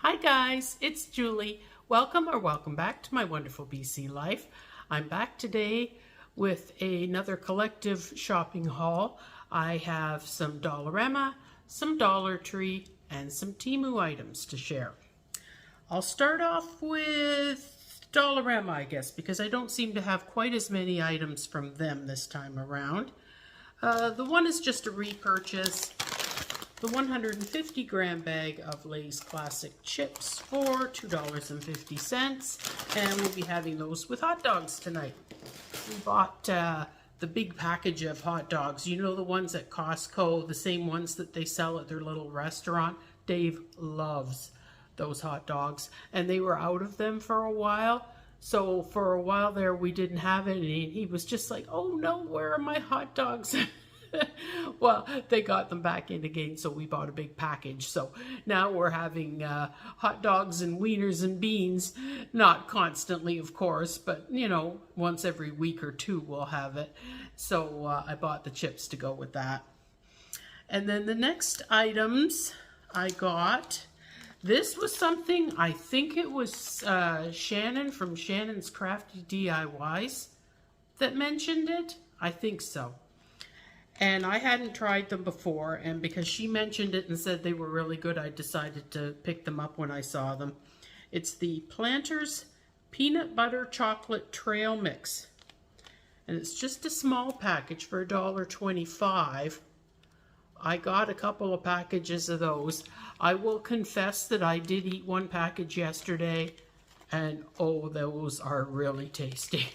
Hi guys, it's Julie. Welcome back to my wonderful BC life. I'm back today with another collective shopping haul. I have some Dollarama, some Dollar Tree, and some Temu items to share. I'll start off with Dollarama, I guess, because I don't seem to have quite as many items from them this time around. The one is just a repurchase. The 150 gram bag of Lay's Classic Chips for $2.50, and we'll be having those with hot dogs tonight. We bought the big package of hot dogs, you know, the ones at Costco, the same ones that they sell at their little restaurant. Dave loves those hot dogs, and they were out of them for a while. So for a while there we didn't have any, and he was just like, oh no, where are my hot dogs? Well, they got them back in again, so we bought a big package. So now we're having hot dogs and wieners and beans, not constantly, of course, but, you know, once every week or two we'll have it. So I bought the chips to go with that. And then the next items I got, this was something, I think it was Shannon from Shannon's Crafty DIYs that mentioned it. I think so. And I hadn't tried them before, and because she mentioned it and said they were really good, I decided to pick them up when I saw them. It's the Planters Peanut Butter Chocolate Trail Mix. And it's just a small package for $1.25. I got a couple of packages of those. I will confess that I did eat one package yesterday, and oh, those are really tasty.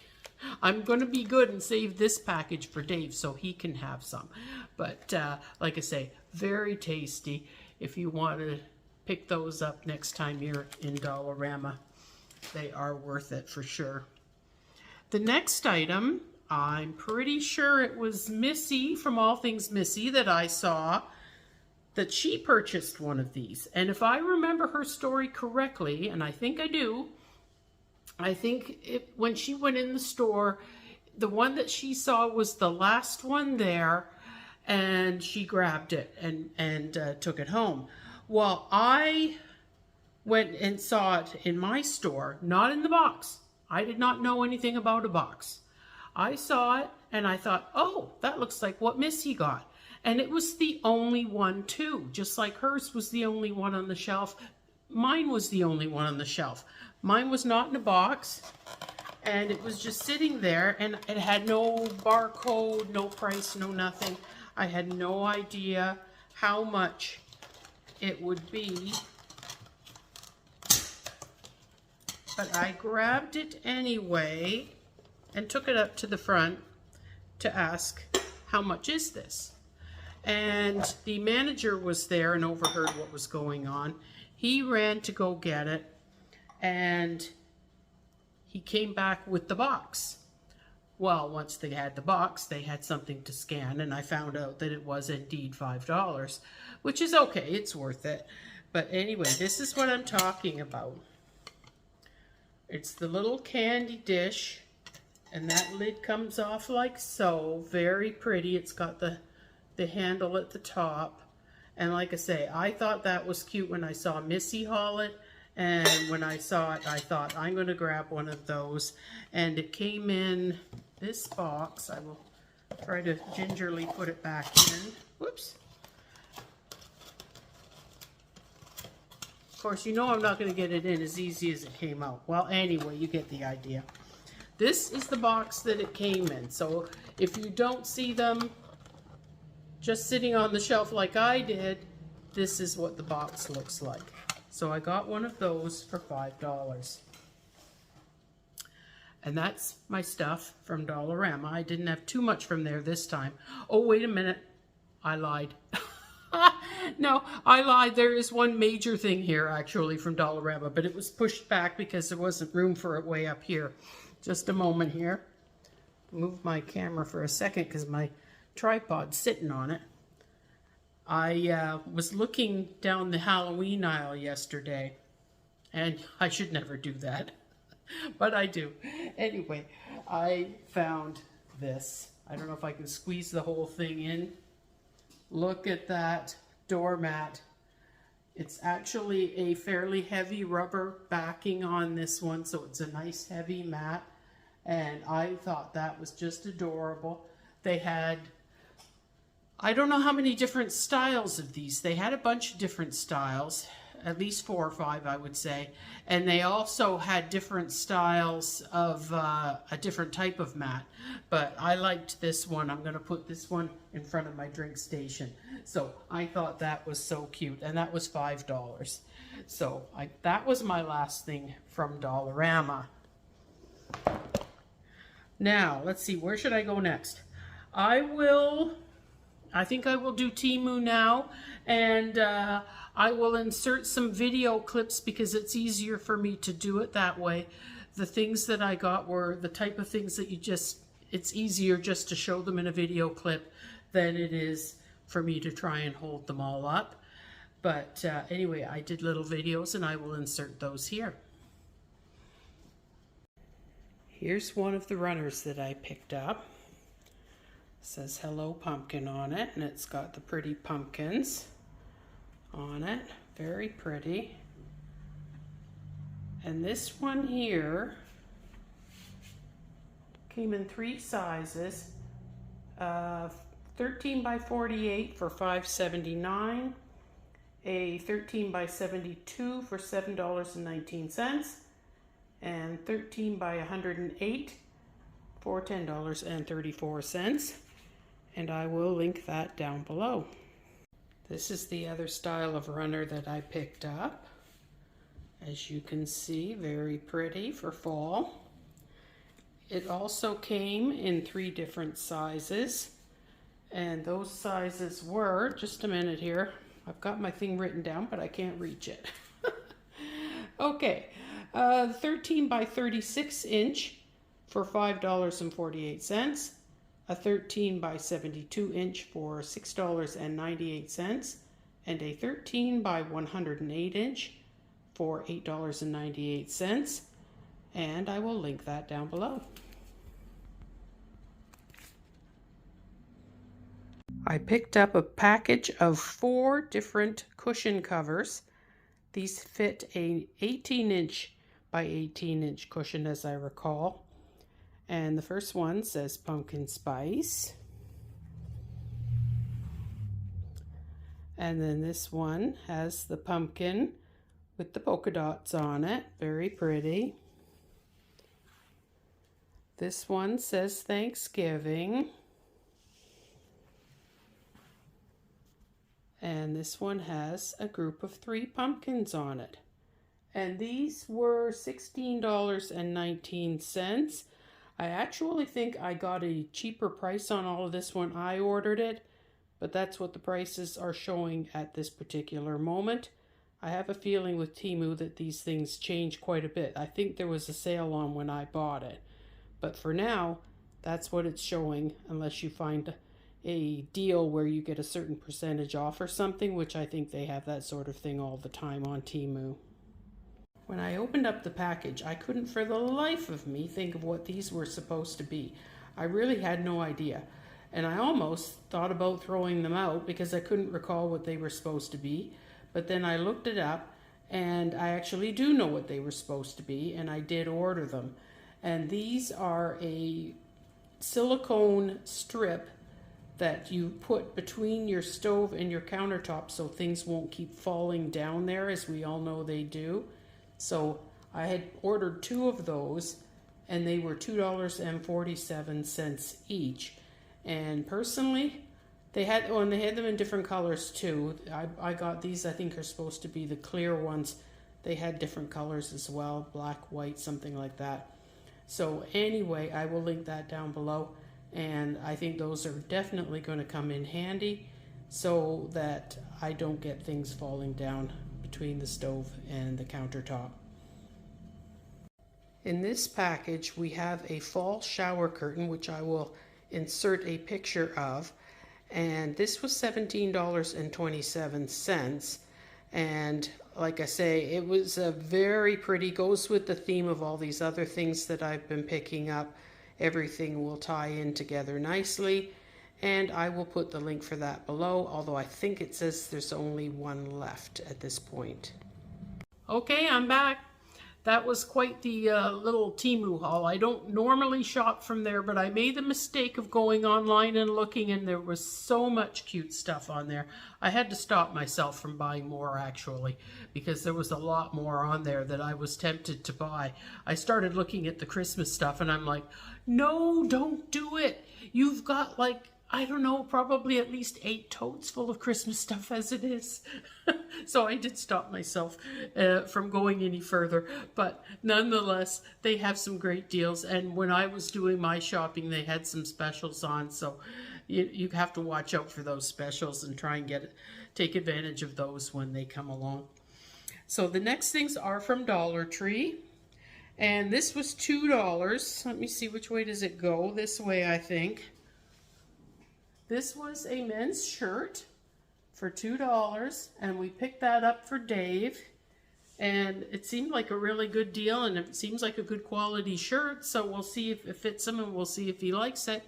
I'm going to be good and save this package for Dave so he can have some. But like I say, very tasty. If you want to pick those up next time you're in Dollarama, they are worth it for sure. The next item, I'm pretty sure it was Missy from All Things Missy that I saw that she purchased one of these. And if I remember her story correctly, and I think I do, I think when she went in the store, the one that she saw was the last one there, and she grabbed it and took it home. Well, I went and saw it in my store, not in the box. I did not know anything about a box. I saw it and I thought, oh, that looks like what Missy got. And it was the only one too, just like hers was the only one on the shelf. Mine was the only one on the shelf. Mine was not in a box, and it was just sitting there, and it had no barcode, no price, no nothing. I had no idea how much it would be, but I grabbed it anyway and took it up to the front to ask, how much is this? And the manager was there and overheard what was going on. He ran to go get it, and he came back with the box. Well, once they had the box, they had something to scan, and I found out that it was indeed $5, which is okay, it's worth it. But anyway, this is what I'm talking about. It's the little candy dish, and that lid comes off like so. Very pretty. It's got the handle at the top. And like I say, I thought that was cute when I saw Missy haul it. And when I saw it, I thought, I'm going to grab one of those. And it came in this box. I will try to gingerly put it back in. Whoops. Of course, you know I'm not going to get it in as easy as it came out. Well, anyway, you get the idea. This is the box that it came in. So if you don't see them just sitting on the shelf like I did, this is what the box looks like. So I got one of those for $5. And that's my stuff from Dollarama. I didn't have too much from there this time. Oh, wait a minute. I lied. No, I lied. There is one major thing here, actually, from Dollarama, but it was pushed back because there wasn't room for it way up here. Just a moment here. Move my camera for a second because my tripod's sitting on it. I was looking down the Halloween aisle yesterday, and I should never do that, but I do. Anyway, I found this. I don't know if I can squeeze the whole thing in. Look at that doormat. It's actually a fairly heavy rubber backing on this one, so it's a nice heavy mat. And I thought that was just adorable. They had, I don't know how many different styles of these. They had a bunch of different styles, at least 4 or 5, I would say. And they also had different styles of a different type of mat. But I liked this one. I'm going to put this one in front of my drink station. So I thought that was so cute. And that was $5. So that was my last thing from Dollarama. Now, let's see. Where should I go next? I think I will do Temu now, and I will insert some video clips because it's easier for me to do it that way. The things that I got were the type of things that it's easier just to show them in a video clip than it is for me to try and hold them all up. But anyway, I did little videos and I will insert those here. Here's one of the runners that I picked up. It says Hello Pumpkin on it, and it's got the pretty pumpkins on it. Very pretty. And this one here came in 3 sizes. 13 by 48 for $5.79. A 13 by 72 for $7.19. And 13 by 108 for $10.34. And I will link that down below. This is the other style of runner that I picked up. As you can see, very pretty for fall. It also came in 3 different sizes. And those sizes were, just a minute here, I've got my thing written down, but I can't reach it. Okay, 13 by 36 inch for $5.48. A 13 by 72 inch for $6.98, and a 13 by 108 inch for $8.98, and I will link that down below. I picked up a package of 4 different cushion covers. These fit a 18 inch by 18 inch cushion, as I recall. And the first one says pumpkin spice. And then this one has the pumpkin with the polka dots on it. Very pretty. This one says Thanksgiving. And this one has a group of 3 pumpkins on it. And these were $16.19. I actually think I got a cheaper price on all of this when I ordered it, but that's what the prices are showing at this particular moment. I have a feeling with Temu that these things change quite a bit. I think there was a sale on when I bought it, but for now, that's what it's showing, unless you find a deal where you get a certain percentage off or something, which I think they have that sort of thing all the time on Temu. When I opened up the package, I couldn't for the life of me think of what these were supposed to be. I really had no idea. And I almost thought about throwing them out because I couldn't recall what they were supposed to be. But then I looked it up and I actually do know what they were supposed to be, and I did order them. And these are a silicone strip that you put between your stove and your countertop so things won't keep falling down there, as we all know they do. So I had ordered 2 of those, and they were $2.47 each. And personally, they had them in different colors too. I got these, I think are supposed to be the clear ones. They had different colors as well, black, white, something like that. So anyway, I will link that down below. And I think those are definitely going to come in handy so that I don't get things falling down between the stove and the countertop. In this package, we have a fall shower curtain, which I will insert a picture of. And this was $17.27. And like I say, it was a very pretty, goes with the theme of all these other things that I've been picking up. Everything will tie in together nicely. And I will put the link for that below, although I think it says there's only one left at this point. Okay, I'm back. That was quite the little Temu haul. I don't normally shop from there, but I made the mistake of going online and looking, and there was so much cute stuff on there. I had to stop myself from buying more, actually, because there was a lot more on there that I was tempted to buy. I started looking at the Christmas stuff, and I'm like, no, don't do it. You've got, like, I don't know, probably at least 8 totes full of Christmas stuff as it is. So I did stop myself from going any further. But nonetheless, they have some great deals. And when I was doing my shopping, they had some specials on. So you have to watch out for those specials and try and take advantage of those when they come along. So the next things are from Dollar Tree. And this was $2. Let me see, which way does it go? This way, I think. This was a men's shirt for $2, and we picked that up for Dave, and it seemed like a really good deal, and it seems like a good quality shirt, so we'll see if it fits him, and we'll see if he likes it.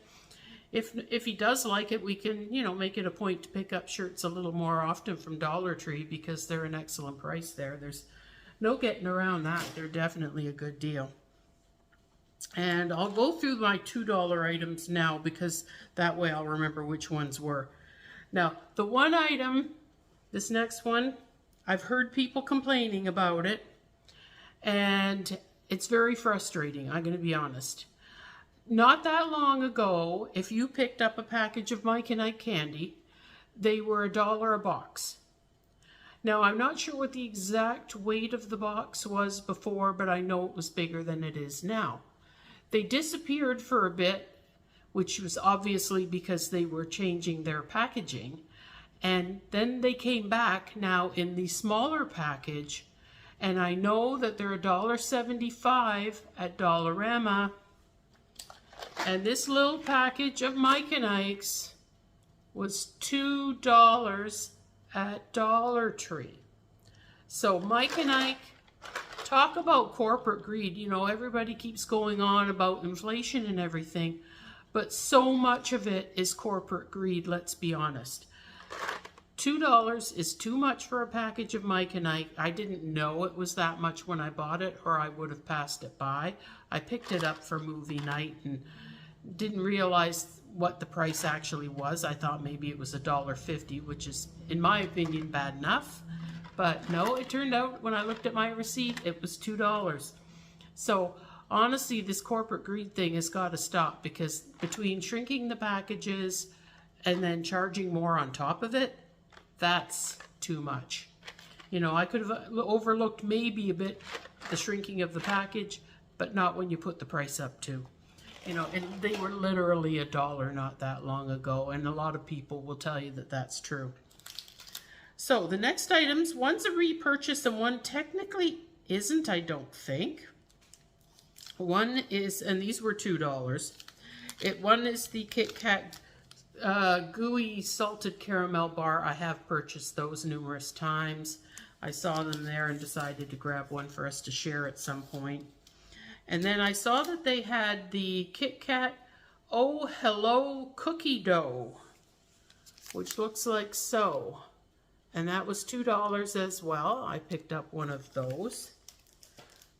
If he does like it, we can, you know, make it a point to pick up shirts a little more often from Dollar Tree, because they're an excellent price there. There's no getting around that. They're definitely a good deal. And I'll go through my $2 items now, because that way I'll remember which ones were. Now, the one item, this next one, I've heard people complaining about it, and it's very frustrating, I'm going to be honest. Not that long ago, if you picked up a package of Mike and Ike candy, they were $1 a box. Now, I'm not sure what the exact weight of the box was before, but I know it was bigger than it is now. They disappeared for a bit, which was obviously because they were changing their packaging. And then they came back now in the smaller package. And I know that they're $1.75 at Dollarama. And this little package of Mike and Ike's was $2 at Dollar Tree. So Mike and Ike, talk about corporate greed. You know, everybody keeps going on about inflation and everything, but so much of it is corporate greed, let's be honest. $2 is too much for a package of Mike and Ike. I didn't know it was that much when I bought it, or I would have passed it by. I picked it up for movie night and didn't realize what the price actually was. I thought maybe it was $1.50, which is, in my opinion, bad enough. But no, it turned out when I looked at my receipt, it was $2. So honestly, this corporate greed thing has got to stop, because between shrinking the packages and then charging more on top of it, that's too much. You know, I could have overlooked maybe a bit the shrinking of the package, but not when you put the price up too. You know, and they were literally $1 not that long ago, and a lot of people will tell you that that's true. So the next items, one's a repurchase and one technically isn't, I don't think. One is, and these were $2. One is the Kit Kat gooey salted caramel bar. I have purchased those numerous times. I saw them there and decided to grab one for us to share at some point. And then I saw that they had the Kit Kat Oh Hello cookie dough, which looks like so. And that was $2 as well. I picked up one of those.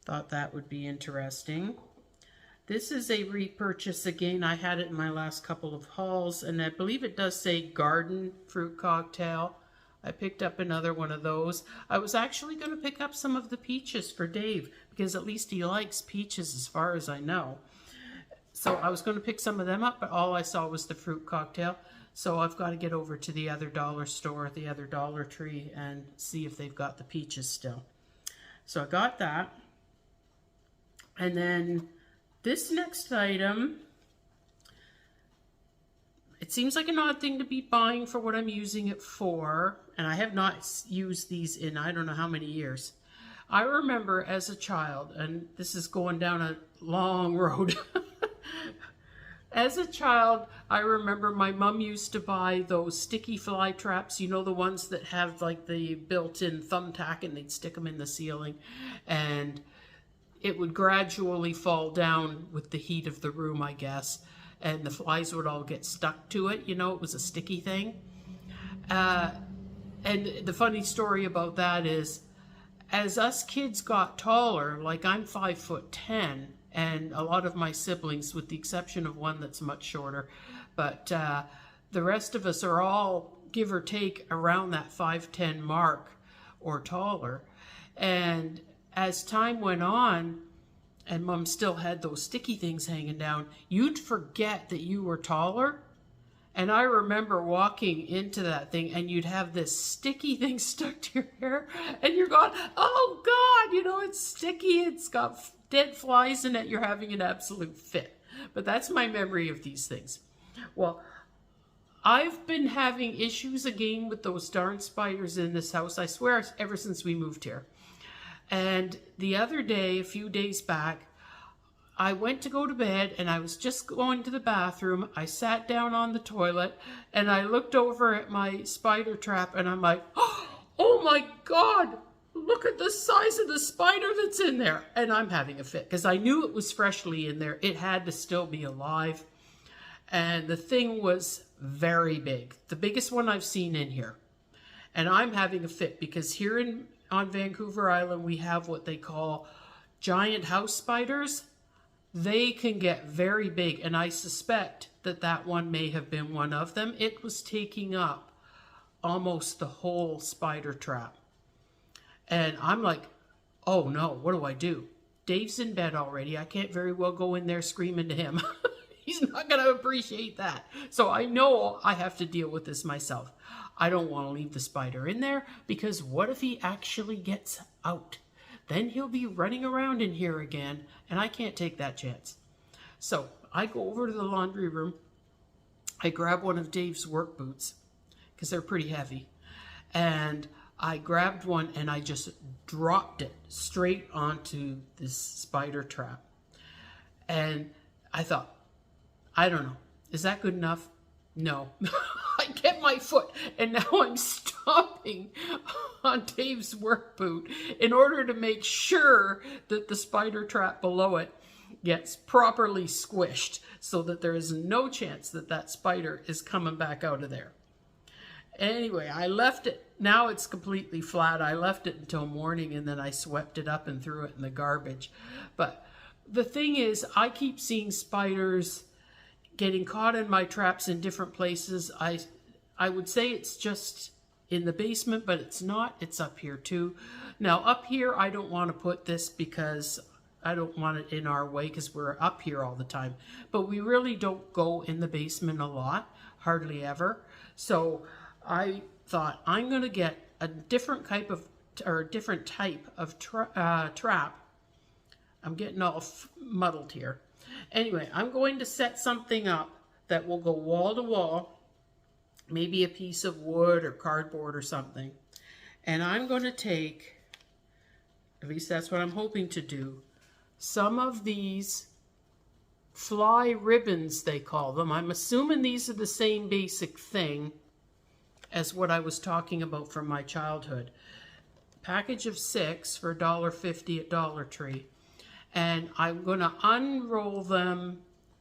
Thought that would be interesting. This is a repurchase again. I had it in my last couple of hauls, and I believe it does say garden fruit cocktail. I picked up another one of those. I was actually going to pick up some of the peaches for Dave, because at least he likes peaches as far as I know. So I was going to pick some of them up, but all I saw was the fruit cocktail. So I've got to get over to the other dollar store, the other Dollar Tree, and see if they've got the peaches still. So I got that. And then this next item, it seems like an odd thing to be buying for what I'm using it for. And I have not used these in I don't know how many years. I remember as a child, and this is going down a long road. As a child, I remember my mom used to buy those sticky fly traps, you know, the ones that have like the built-in thumbtack, and they'd stick them in the ceiling, and it would gradually fall down with the heat of the room, I guess. and the flies would all get stuck to it. You know, it was a sticky thing. And the funny story about that is, as us kids got taller, like I'm 5'10", and a lot of my siblings, with the exception of one that's much shorter, but the rest of us are all, give or take, around that 5'10" mark or taller. And as time went on, and Mom still had those sticky things hanging down, you'd forget that you were taller. And I remember walking into that thing, and you'd have this sticky thing stuck to your hair, and you're going, oh God, you know, it's sticky, it's got dead flies in it, you're having an absolute fit. But that's my memory of these things. Well, I've been having issues again with those darn spiders in this house, I swear, ever since we moved here. And the other day, a few days back, I went to go to bed, and I was just going to the bathroom. I sat down on the toilet, and I looked over at my spider trap, and I'm like, oh my God, look at the size of the spider that's in there. And I'm having a fit, because I knew it was freshly in there. It had to still be alive. And the thing was very big, the biggest one I've seen in here. And I'm having a fit, because here on Vancouver Island, we have what they call giant house spiders. They can get very big, and I suspect that that one may have been one of them. It was taking up almost the whole spider trap. And I'm like, oh no, what do I do? Dave's in bed already. I can't very well go in there screaming to him. He's not going to appreciate that. So I know I have to deal with this myself. I don't want to leave the spider in there, because what if he actually gets out? Then he'll be running around in here again, and I can't take that chance. So I go over to the laundry room. I grab one of Dave's work boots, because they're pretty heavy. And I grabbed one, and I just dropped it straight onto this spider trap. And I thought, I don't know, is that good enough? No. I get my foot, and now I'm stomping on Dave's work boot in order to make sure that the spider trap below it gets properly squished, so that there is no chance that that spider is coming back out of there. Anyway, I left it. Now it's completely flat. I left it until morning, and then I swept it up and threw it in the garbage. But the thing is, I keep seeing spiders getting caught in my traps in different places. I would say it's just in the basement, but it's not. It's up here too. Now up here, I don't want to put this, because I don't want it in our way, because we're up here all the time. But we really don't go in the basement a lot, hardly ever. So I thought, I'm going to get a different type of trap. I'm getting all muddled here. Anyway, I'm going to set something up that will go wall to wall, maybe a piece of wood or cardboard or something. And I'm going to take, at least that's what I'm hoping to do, some of these fly ribbons, they call them. I'm assuming these are the same basic thing as what I was talking about from my childhood. Package of 6 for $1.50 at Dollar Tree. And I'm going to unroll them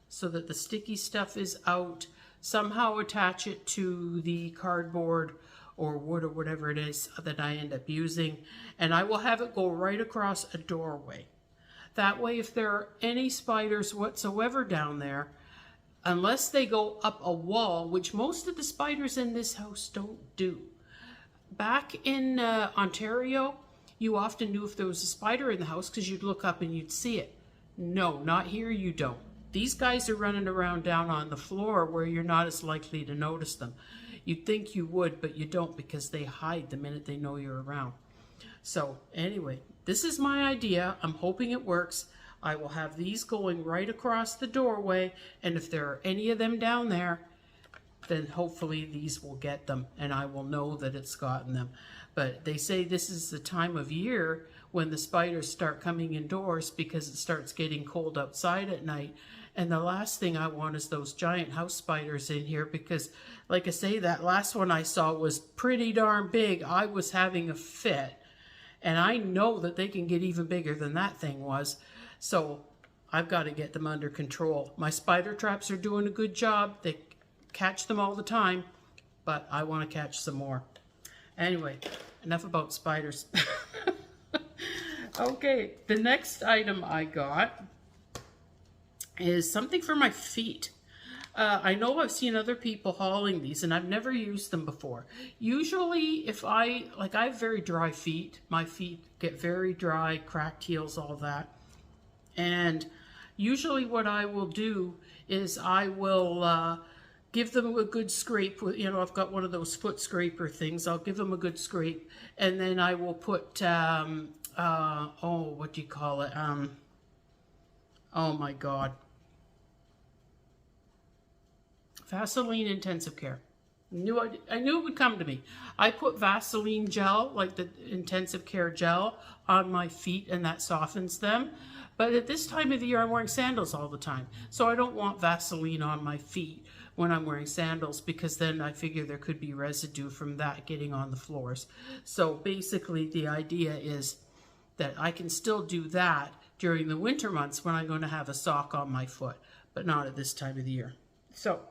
so that the sticky stuff is out, somehow attach it to the cardboard or wood or whatever it is that I end up using, and I will have it go right across a doorway. That way, if there are any spiders whatsoever down there, unless they go up a wall, which most of the spiders in this house don't do. Back in Ontario, you often knew if there was a spider in the house because you'd look up and you'd see it. No, not here, you don't. These guys are running around down on the floor where you're not as likely to notice them. You'd think you would, but you don't, because they hide the minute they know you're around. So anyway, this is my idea. I'm hoping it works. I will have these going right across the doorway, and if there are any of them down there, then hopefully these will get them, and I will know that it's gotten them. But they say this is the time of year when the spiders start coming indoors, because it starts getting cold outside at night. And the last thing I want is those giant house spiders in here, because like I say, that last one I saw was pretty darn big. I was having a fit, and I know that they can get even bigger than that thing was. So I've got to get them under control. My spider traps are doing a good job. They catch them all the time, but I want to catch some more. Anyway, enough about spiders. Okay, the next item I got is something for my feet. I know I've seen other people hauling these and I've never used them before. Usually if I have very dry feet. My feet get very dry, cracked heels, all that. And usually what I will do is I will give them a good scrape. You know, I've got one of those foot scraper things. I'll give them a good scrape, and then I will put, what do you call it? Oh my God. Vaseline Intensive Care. I knew it would come to me. I put Vaseline gel, like the Intensive Care gel, on my feet, and that softens them. But at this time of the year, I'm wearing sandals all the time. So I don't want Vaseline on my feet when I'm wearing sandals, because then I figure there could be residue from that getting on the floors. So basically the idea is that I can still do that during the winter months when I'm going to have a sock on my foot, but not at this time of the year. So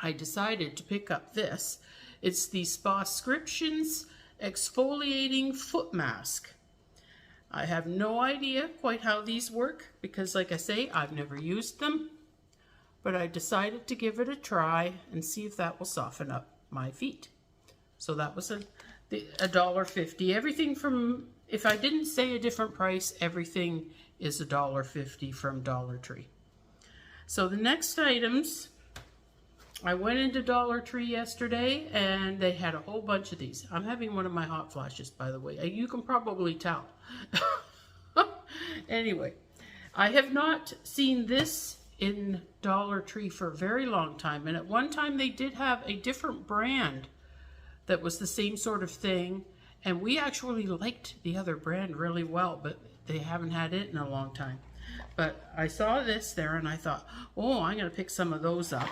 I decided to pick up this. It's the Spascriptions Exfoliating Foot Mask. I have no idea quite how these work because, like I say, I've never used them, but I decided to give it a try and see if that will soften up my feet. So that was $1.50. Everything from, if I didn't say a different price, everything is $1.50 from Dollar Tree. So the next items, I went into Dollar Tree yesterday and they had a whole bunch of these. I'm having one of my hot flashes, by the way. You can probably tell. Anyway, I have not seen this in Dollar Tree for a very long time. And at one time they did have a different brand that was the same sort of thing. And we actually liked the other brand really well, but they haven't had it in a long time. But I saw this there and I thought, oh, I'm going to pick some of those up.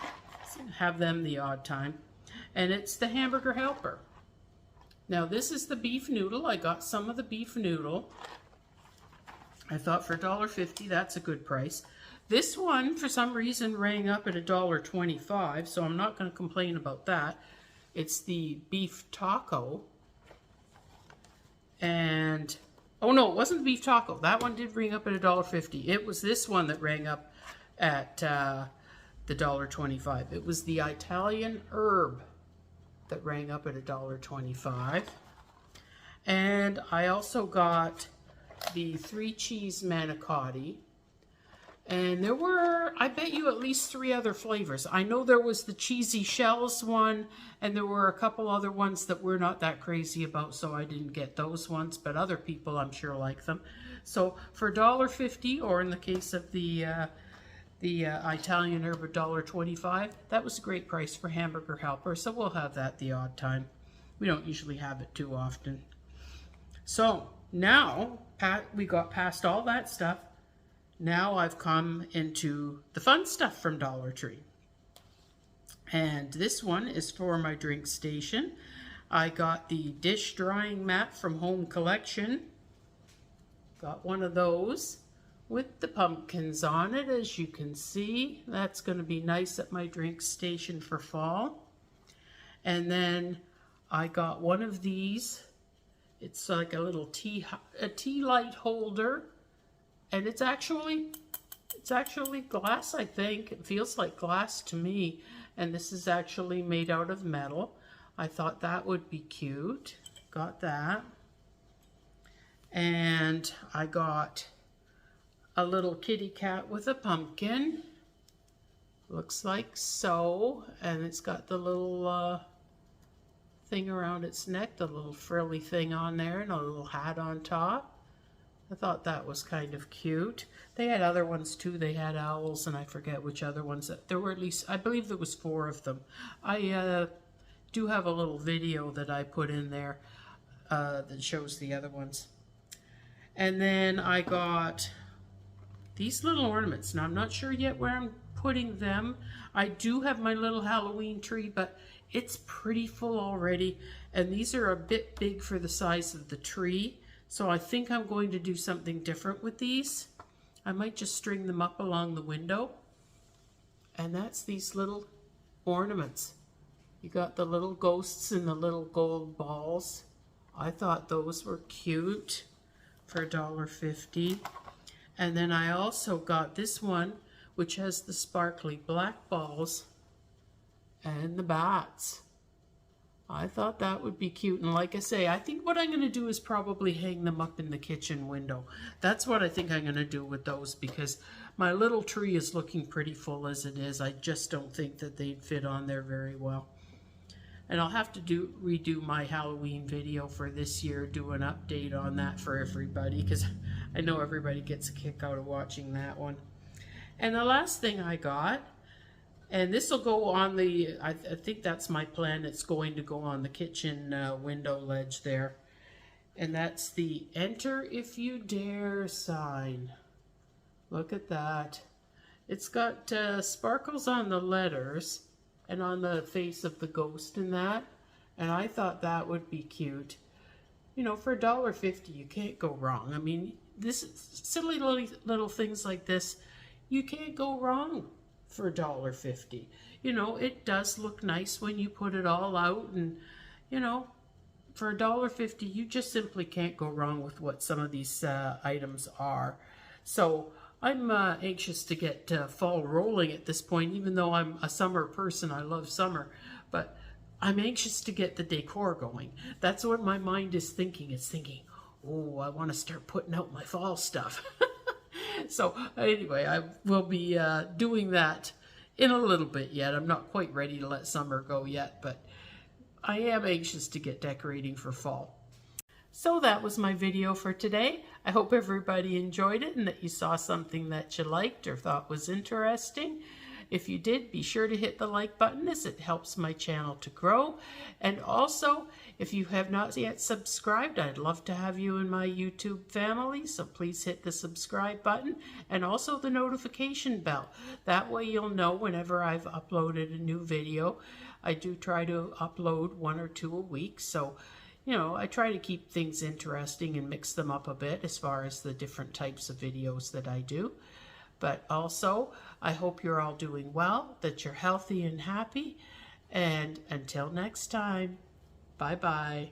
Have them the odd time. And it's the Hamburger Helper. Now this is the beef noodle. I got some of the beef noodle. I thought for $1.50 that's a good price. This one for some reason rang up at $1.25, so I'm not going to complain about that. It's the beef taco. And oh no, it wasn't the beef taco. That one did ring up at $1.50. It was this one that rang up at the $1.25. It was the Italian herb that rang up at $1.25. And I also got the 3 cheese manicotti. And there were, I bet you, at least 3 other flavors. I know there was the cheesy shells one, and there were a couple other ones that we're not that crazy about, so I didn't get those ones, but other people I'm sure like them. So for $1.50, or in the case of the Italian herb, $1.25, that was a great price for Hamburger Helper, so we'll have that the odd time. We don't usually have it too often. So now we got past all that stuff. Now I've come into the fun stuff from Dollar Tree. And this one is for my drink station. I got the dish drying mat from Home Collection. Got one of those with the pumpkins on it, as you can see. That's going to be nice at my drink station for fall. And then I got one of these. It's like a little tea light holder. And it's actually glass, I think. It feels like glass to me. And this is actually made out of metal. I thought that would be cute. Got that. And I got a little kitty cat with a pumpkin. Looks like so. And it's got the little thing around its neck, the little frilly thing on there, and a little hat on top. I thought that was kind of cute. They had other ones too. They had owls, and I forget which other ones. There were at least, I believe there was 4 of them. I do have a little video that I put in there that shows the other ones. And then I got these little ornaments. Now I'm not sure yet where I'm putting them. I do have my little Halloween tree, but it's pretty full already. And these are a bit big for the size of the tree. So I think I'm going to do something different with these. I might just string them up along the window. And that's these little ornaments. You got the little ghosts and the little gold balls. I thought those were cute for $1.50. And then I also got this one, which has the sparkly black balls and the bats. I thought that would be cute. And like I say, I think what I'm going to do is probably hang them up in the kitchen window. That's what I think I'm going to do with those, because my little tree is looking pretty full as it is. I just don't think that they'd fit on there very well. And I'll have to redo my Halloween video for this year, do an update on that for everybody, because I know everybody gets a kick out of watching that one. And the last thing I got, and this will go on the, I think that's my plan, it's going to go on the kitchen window ledge there. And that's the Enter If You Dare sign. Look at that. It's got sparkles on the letters and on the face of the ghost in that. And I thought that would be cute. You know, for $1.50, you can't go wrong. I mean, this silly little things like this, you can't go wrong for $1.50. You know, it does look nice when you put it all out, and you know, for $1.50 you just simply can't go wrong with what some of these items are. So I'm anxious to get fall rolling at this point, even though I'm a summer person. I love summer, but I'm anxious to get the decor going. That's what my mind is thinking. It's thinking, oh, I want to start putting out my fall stuff. So anyway, I will be doing that in a little bit yet. I'm not quite ready to let summer go yet, but I am anxious to get decorating for fall. So that was my video for today. I hope everybody enjoyed it and that you saw something that you liked or thought was interesting. If you did, be sure to hit the like button, as it helps my channel to grow. And also, if you have not yet subscribed, I'd love to have you in my YouTube family. So please hit the subscribe button and also the notification bell. That way you'll know whenever I've uploaded a new video. I do try to upload 1 or 2 a week. So, you know, I try to keep things interesting and mix them up a bit as far as the different types of videos that I do. But also, I hope you're all doing well, that you're healthy and happy. And until next time, bye-bye.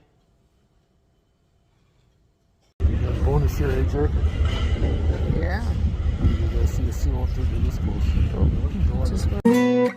Bonus here, AJ. Yeah. You guys see the seal through the disc. Just